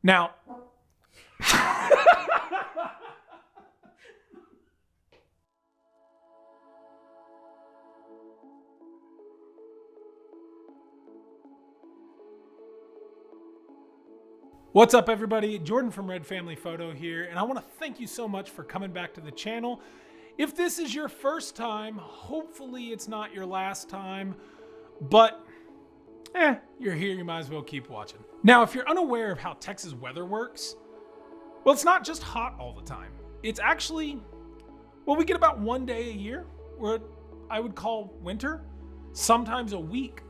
Now, what's up, everybody? Jordan from Red Family Photo here, and I want to thank you so much for coming back to the channel. If this is your first time, hopefully it's not your last time, but you're here, you might as well keep watching. Now, if you're unaware of how Texas weather works, well, it's not just hot all the time. It's actually, well, we get about one day a year, what I would call winter, sometimes a week.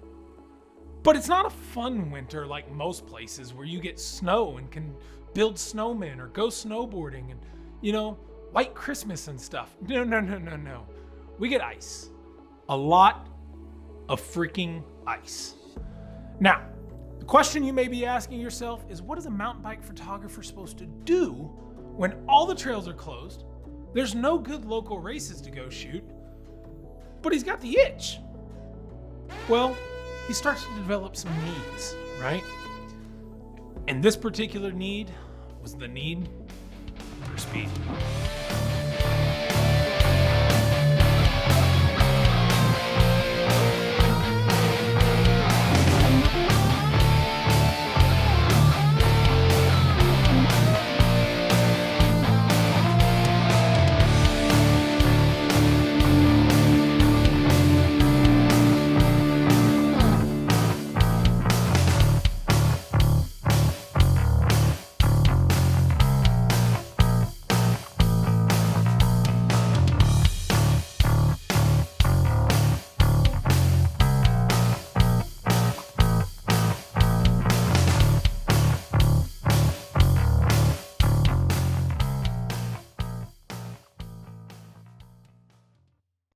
But it's not a fun winter like most places where you get snow and can build snowmen or go snowboarding and, you know, white Christmas and stuff. No. We get ice. A lot of freaking ice. Now, the question you may be asking yourself is, what is a mountain bike photographer supposed to do when all the trails are closed, there's no good local races to go shoot, but he's got the itch? Well, he starts to develop some needs, right? And this particular need was the need for speed.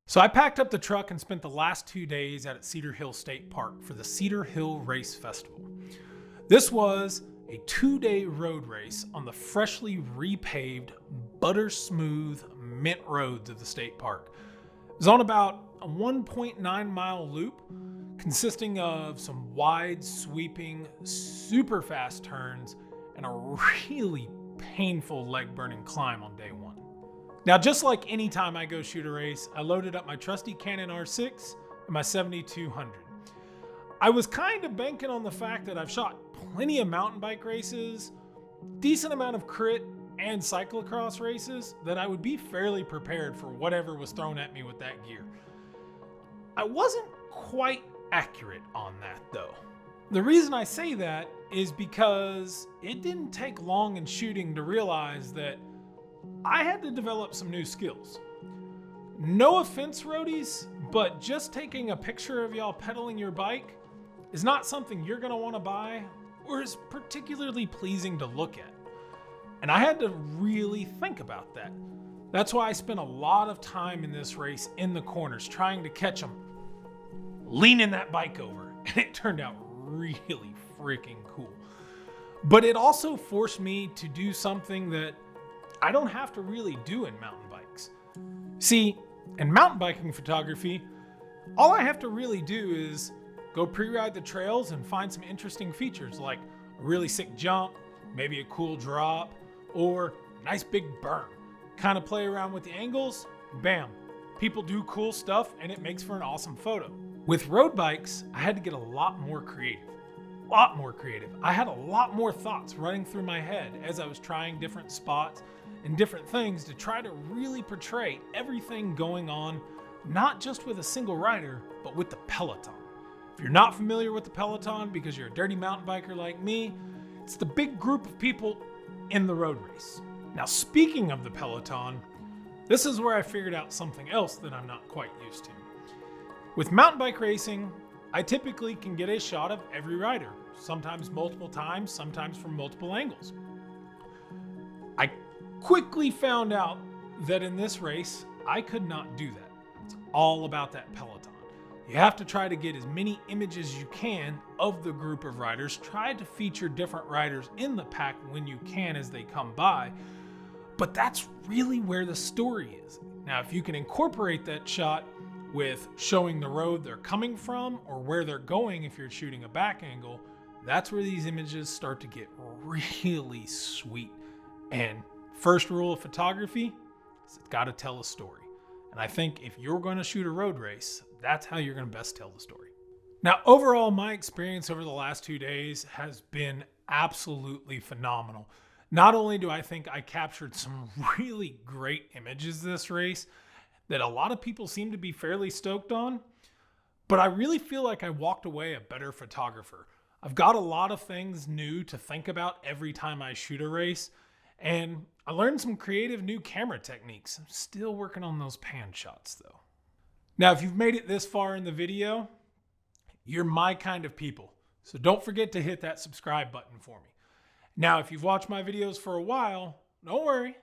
So I packed up the truck and spent the last 2 days out at Cedar Hill State Park for the Cedar Hill Race Festival. This was a 2-day road race on the freshly repaved, butter smooth mint roads of the state park. It was on about a 1.9 mile loop consisting of some wide, sweeping, super fast turns and a really painful leg-burning climb on day one. Now, just like any time I go shoot a race, I loaded up my trusty Canon R6 and my 7200. I was kind of banking on the fact that I've shot plenty of mountain bike races, decent amount of crit and cyclocross races, that I would be fairly prepared for whatever was thrown at me with that gear. I wasn't quite accurate on that though. The reason I say that is because it didn't take long in shooting to realize that I had to develop some new skills. No offense, roadies, but just taking a picture of y'all pedaling your bike is not something you're gonna wanna buy or is particularly pleasing to look at. And I had to really think about that. That's why I spent a lot of time in this race in the corners trying to catch them, leaning that bike over, and it turned out really freaking cool. But it also forced me to do something that I don't have to really do in mountain bikes. See, in mountain biking photography, all I have to really do is go pre-ride the trails and find some interesting features like a really sick jump, maybe a cool drop, or a nice big berm. Kind of play around with the angles, bam, people do cool stuff and it makes for an awesome photo. With road bikes, I had to get a lot more creative. I had a lot more thoughts running through my head as I was trying different spots and different things to try to really portray everything going on, not just with a single rider, but with the peloton. If you're not familiar with the peloton because you're a dirty mountain biker like me, it's the big group of people in the road race. Now, speaking of the peloton, this is where I figured out something else that I'm not quite used to. With mountain bike racing, I typically can get a shot of every rider, sometimes multiple times, sometimes from multiple angles. I quickly found out that in this race, I could not do that. It's all about that peloton. You have to try to get as many images as you can of the group of riders. Try to feature different riders in the pack when you can as they come by. But that's really where the story is. Now, if you can incorporate that shot with showing the road they're coming from or where they're going if you're shooting a back angle, that's where these images start to get really sweet. And first rule of photography is it's got to tell a story. And I think if you're going to shoot a road race, that's how you're going to best tell the story. Now, overall, my experience over the last 2 days has been absolutely phenomenal. Not only do I think I captured some really great images this race that a lot of people seem to be fairly stoked on, but I really feel like I walked away a better photographer. I've got a lot of things new to think about every time I shoot a race, and I learned some creative new camera techniques. I'm still working on those pan shots though. Now, if you've made it this far in the video, you're my kind of people. So don't forget to hit that subscribe button for me. Now, if you've watched my videos for a while, don't worry.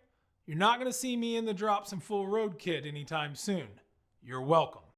You're not going to see me in the drops and full road kit anytime soon. You're welcome.